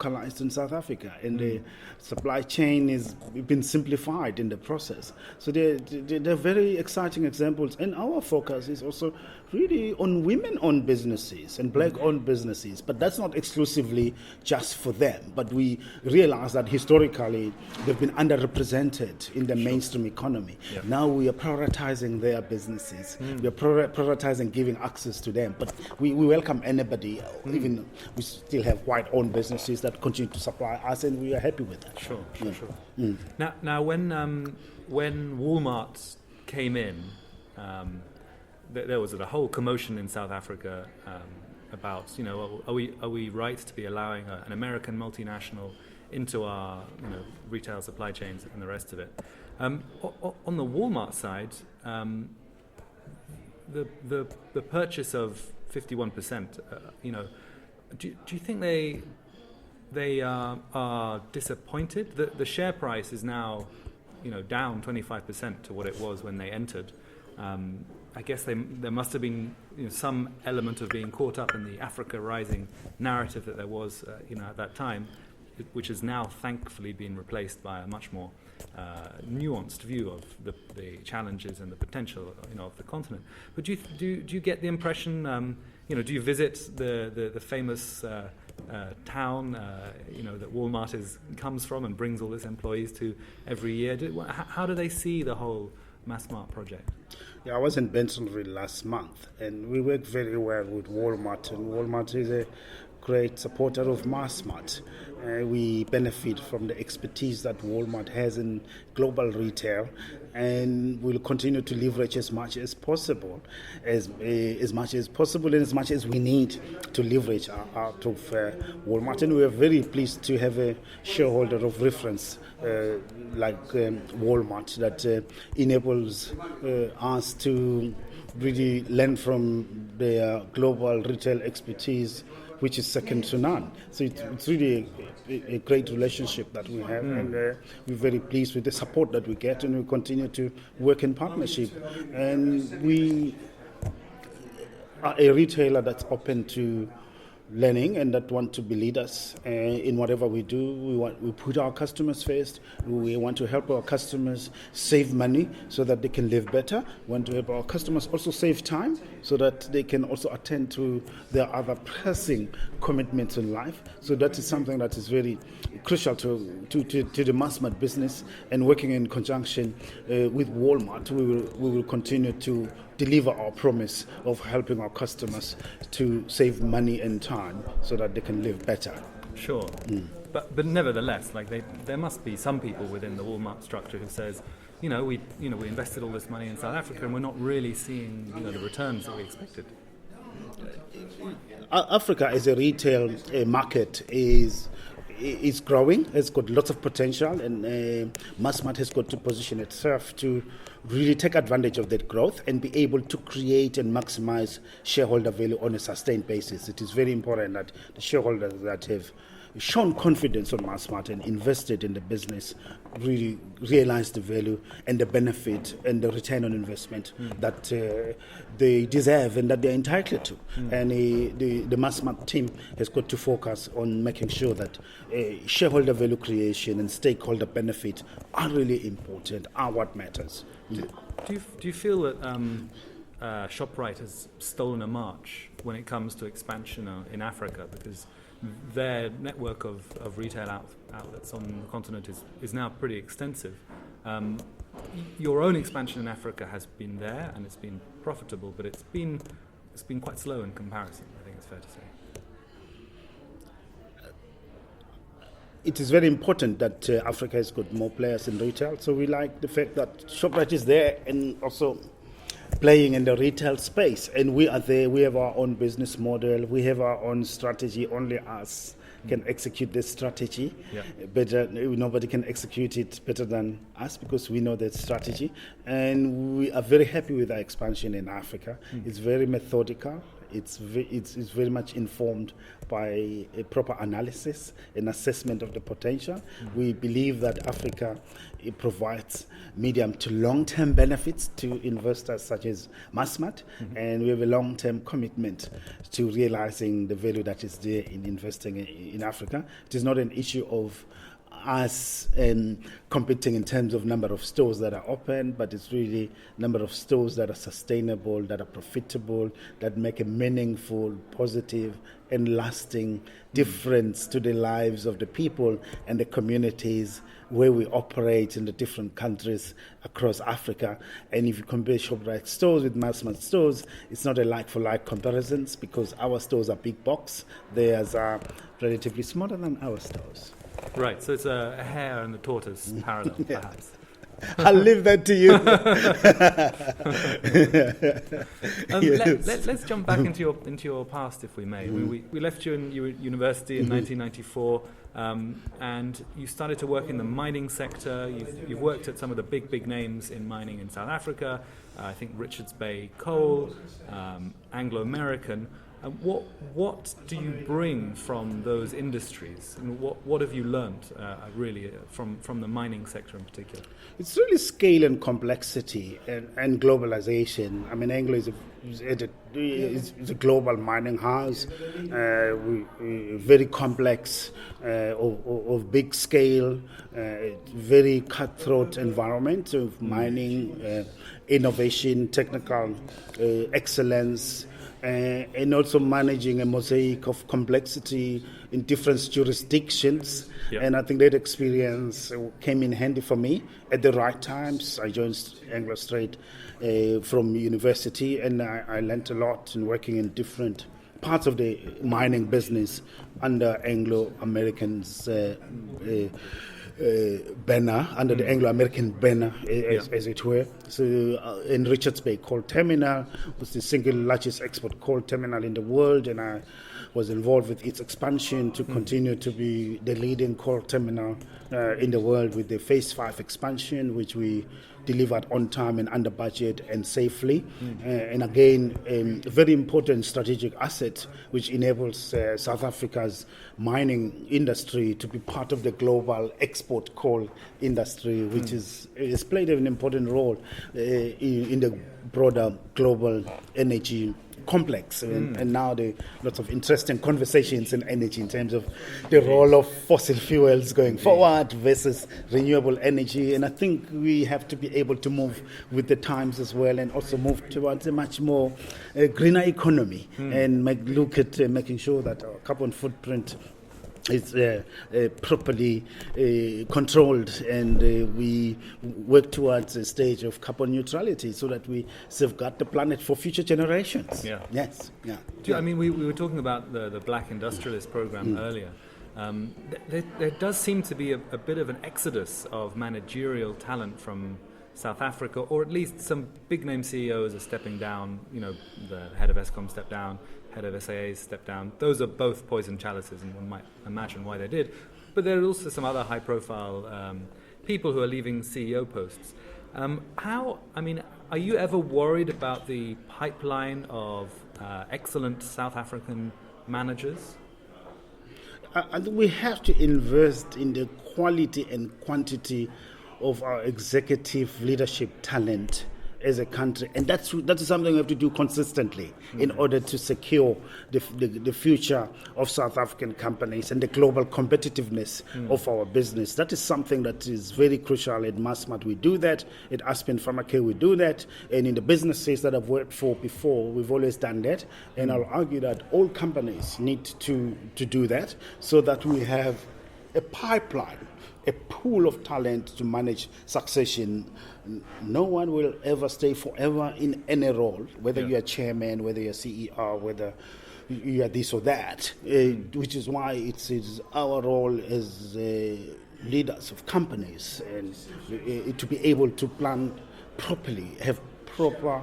localized in South Africa, and the supply chain has been simplified in the process. So they're very exciting examples. And our focus is also really on women-owned businesses and black-owned businesses, but that's not exclusively just for them. But we realize that historically they've been underrepresented in the mainstream economy. Yeah. Now we are prioritizing their businesses. We are prioritizing giving access to them. But we welcome anybody, even we still have white-owned businesses that continue to supply us, and we are happy with that. Sure. Now, when Walmart came in, there was a whole commotion in South Africa about, are we right to be allowing an American multinational into our retail supply chains and the rest of it? On the Walmart side, the purchase of 51%, do you think they are disappointed? The share price is now down 25% to what it was when they entered. I guess there must have been some element of being caught up in the Africa Rising narrative that there was at that time, which has now thankfully been replaced by a much more nuanced view of the challenges and the potential of the continent. But do you get the impression, do you visit the famous town that Walmart comes from and brings all its employees to every year? How do they see the whole Massmart project? Yeah, I was in Bentonville last month, and we work very well with Walmart, and Walmart is a great supporter of Massmart. We benefit from the expertise that Walmart has in global retail, and we'll continue to leverage as much as possible, as much as we need to leverage out of Walmart. And we are very pleased to have a shareholder of reference like Walmart that enables us to really learn from their global retail expertise, which is second to none. So it's really a great relationship that we have, and we're very pleased with the support that we get, and we continue to work in partnership. And we are a retailer that's open to learning and that want to be leaders in whatever we do. We put our customers first. We want to help our customers save money so that they can live better. We want to help our customers also save time so that they can also attend to their other pressing commitments in life. So that is something that is very crucial to the Massmart business, and working in conjunction with Walmart, we will continue to deliver our promise of helping our customers to save money and time so that they can live better. Sure. But nevertheless, there must be some people within the Walmart structure who says, we invested all this money in South Africa and we're not really seeing the returns that we expected. Africa as a retail market is growing, has got lots of potential, and Massmart has got to position itself to really take advantage of that growth and be able to create and maximize shareholder value on a sustained basis. It is very important that the shareholders that have shown confidence on Massmart and invested in the business really realize the value and the benefit and the return on investment that they deserve and that they're entitled to. And the Massmart team has got to focus on making sure that shareholder value creation and stakeholder benefit are really important, are what matters. Do you feel that ShopRite has stolen a march when it comes to expansion in Africa? Because their network of retail outlets on the continent is now pretty extensive. Your own expansion in Africa has been there and it's been profitable, but it's been quite slow in comparison, I think it's fair to say. It is very important that Africa has got more players in retail, so we like the fact that ShopRite is there and also playing in the retail space, and we are there. We have our own business model, we have our own strategy. Only us can execute this strategy better. Nobody can execute it better than us because we know that strategy, and we are very happy with our expansion in Africa. It's very methodical, it's very much informed by a proper analysis and assessment of the potential. We believe that Africa, it provides medium to long-term benefits to investors such as Massmart, and we have a long-term commitment to realizing the value that is there in investing in Africa. It is not an issue of us competing in terms of number of stores that are open, but it's really number of stores that are sustainable, that are profitable, that make a meaningful, positive, and lasting difference to the lives of the people and the communities where we operate in the different countries across Africa. And if you compare ShopRite stores with Massmart stores, it's not a like-for-like comparisons because our stores are big box. Theirs are relatively smaller than our stores. Right, so it's a hare and a tortoise parallel, perhaps. I'll leave that to you. Let's jump back into your past, if we may. We left you in university in 1994, and you started to work in the mining sector. You've worked at some of the big names in mining in South Africa. I think Richards Bay Coal, Anglo American. What do you bring from those industries? And what have you learned really from the mining sector in particular? It's really scale and complexity and globalization. I mean, Anglo is a global mining house, very complex, of big scale, very cutthroat environment of mining, innovation, technical excellence, and also managing a mosaic of complexity in different jurisdictions. Yeah. And I think that experience came in handy for me at the right times. I joined Anglo straight from university, and I learned a lot in working in different parts of the mining business under Anglo-Americans banner, under the Anglo-American banner, as it were. So in Richards Bay Coal Terminal was the single largest export coal terminal in the world, and I was involved with its expansion to continue to be the leading coal terminal in the world with the Phase 5 expansion, which we delivered on time and under budget and safely. And again, a very important strategic asset which enables South Africa's mining industry to be part of the global export coal industry, which has played an important role in the broader global energy complex. And now there are lots of interesting conversations in energy in terms of the role of fossil fuels going forward versus renewable energy. And I think we have to be able to move with the times as well, and also move towards a much more greener economy and look at making sure that our carbon footprint is properly controlled, and we work towards a stage of carbon neutrality so that we safeguard the planet for future generations. Yeah. Yes. Yeah. I mean, we were talking about the Black Industrialist program earlier. There does seem to be a bit of an exodus of managerial talent from South Africa, or at least some big-name CEOs are stepping down. You know, the head of Eskom stepped down, head of SAA stepped down. Those are both poison chalices, and one might imagine why they did. But there are also some other high-profile people who are leaving CEO posts. Are you ever worried about the pipeline of excellent South African managers? We have to invest in the quality and quantity of our executive leadership talent as a country, and that is something we have to do consistently in order to secure the future of South African companies and the global competitiveness of our business. That is something that is very crucial. At Massmart we do that, at Aspen Pharmacare we do that, and in the businesses that I've worked for before we've always done that, and I'll argue that all companies need to do that so that we have a pipeline, a pool of talent to manage succession. No one will ever stay forever in any role, whether you're chairman, whether you're CEO, whether you are this or that, which is why it is our role as leaders of companies and to be able to plan properly, have proper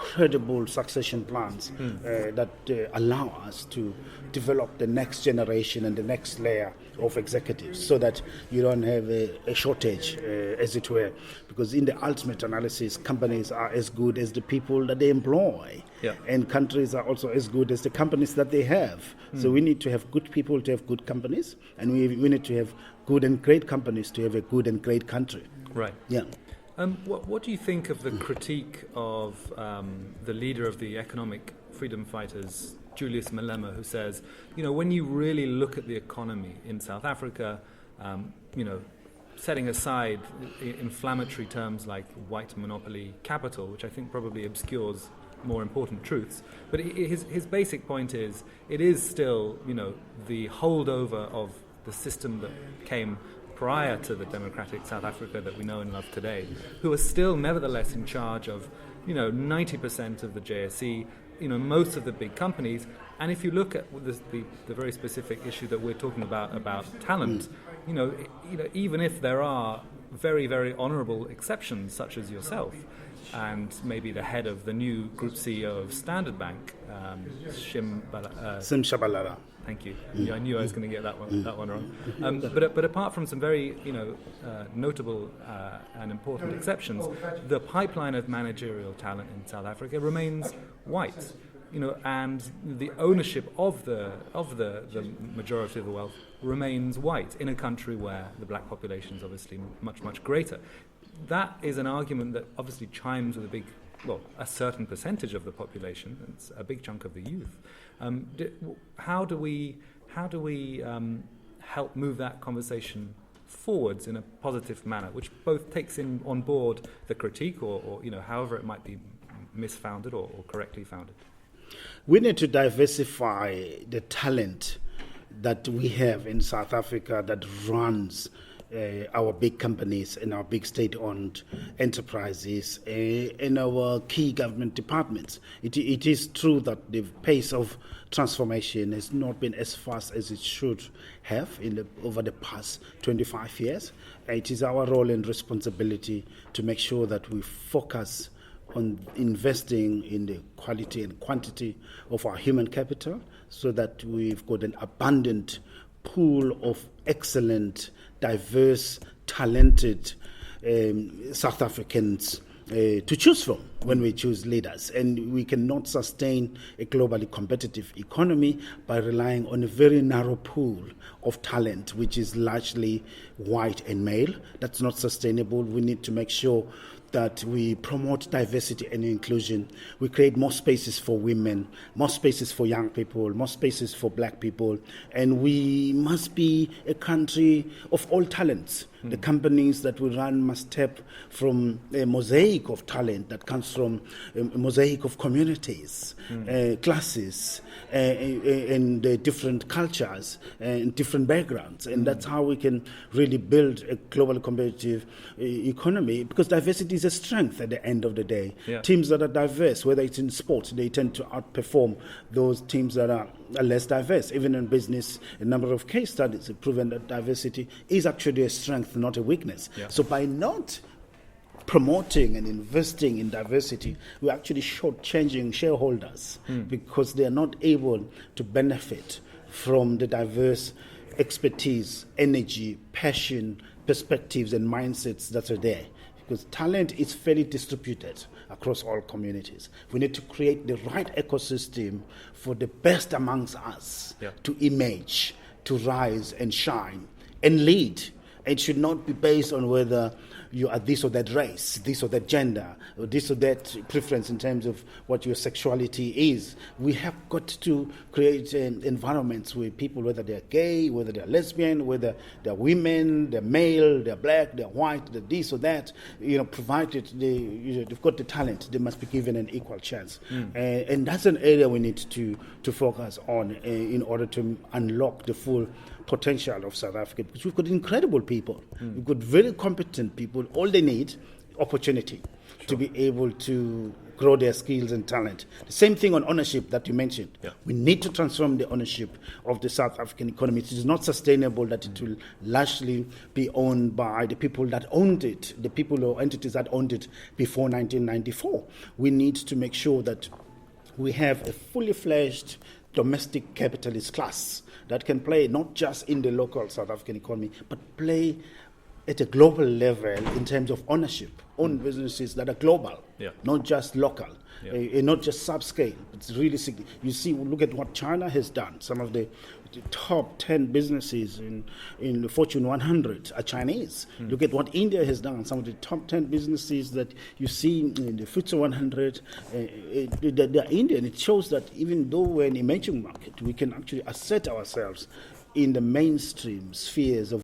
incredible succession plans that allow us to develop the next generation and the next layer of executives, so that you don't have a shortage, as it were. Because in the ultimate analysis, companies are as good as the people that they employ. Yeah. And countries are also as good as the companies that they have. So we need to have good people to have good companies, and we need to have good and great companies to have a good and great country. Right. Yeah. What do you think of the critique of the leader of the economic freedom fighters, Julius Malema, who says, when you really look at the economy in South Africa, setting aside inflammatory terms like white monopoly capital, which I think probably obscures more important truths, but his basic point is it is still, the holdover of the system that came prior to the democratic South Africa that we know and love today, who are still nevertheless in charge of, 90% of the JSE, most of the big companies. And if you look at the very specific issue that we're talking about talent, even if there are very, very honourable exceptions, such as yourself, and maybe the head of the new group CEO of Standard Bank, Sim Shabalala. Thank you. Yeah, I knew I was going to get that one wrong. But apart from some very notable and important exceptions, the pipeline of managerial talent in South Africa remains white. And the ownership of the majority of the wealth remains white in a country where the black population is obviously much, much greater. That is an argument that obviously chimes with a certain percentage of the population. It's a big chunk of the youth. How do we help move that conversation forwards in a positive manner, which both takes on board the critique or however it might be misfounded or correctly founded? We need to diversify the talent that we have in South Africa that runs our big companies and our big state-owned enterprises and our key government departments. It is true that the pace of transformation has not been as fast as it should have over the past 25 years. It is our role and responsibility to make sure that we focus on investing in the quality and quantity of our human capital, so that we've got an abundant pool of excellent, diverse, talented South Africans to choose from when we choose leaders. And we cannot sustain a globally competitive economy by relying on a very narrow pool of talent, which is largely white and male. That's not sustainable. We need to make sure that we promote diversity and inclusion. We create more spaces for women, more spaces for young people, more spaces for black people. And we must be a country of all talents. The companies that we run must tap from a mosaic of talent that comes from a mosaic of communities, classes, and different cultures and different backgrounds. And that's how we can really build a globally competitive economy, because diversity is a strength at the end of the day. Yeah. Teams that are diverse, whether it's in sport, they tend to outperform those teams that are less diverse. Even in business, a number of case studies have proven that diversity is actually a strength, not a weakness. Yeah. So by not promoting and investing in diversity, we're actually shortchanging shareholders because they are not able to benefit from the diverse expertise, energy, passion, perspectives and mindsets that are there. Because talent is fairly distributed across all communities. We need to create the right ecosystem for the best amongst us to emerge, to rise and shine and lead. It should not be based on whether you are this or that race, this or that gender, or this or that preference in terms of what your sexuality is. We have got to create environments where people, whether they're gay, whether they're lesbian, whether they're women, they're male, they're black, they're white, they're this or that, provided they've got the talent, they must be given an equal chance. And that's an area we need to focus on in order to unlock the full potential of South Africa, because we've got incredible people. We've got very competent people. All they need, opportunity to be able to grow their skills and talent. The same thing on ownership that you mentioned. Yeah. We need to transform the ownership of the South African economy. It is not sustainable that it will largely be owned by the people that owned it, the people or entities that owned it before 1994. We need to make sure that we have a fully fledged domestic capitalist class that can play not just in the local South African economy, but play at a global level in terms of ownership, own businesses that are global, not just local, not just subscale. It's really significant. You see, look at what China has done. Some of the top 10 businesses in the Fortune 100 are Chinese. Look at what India has done. Some of the top 10 businesses that you see in the FTSE 100, they're Indian. It shows that even though we're an emerging market, we can actually assert ourselves in the mainstream spheres of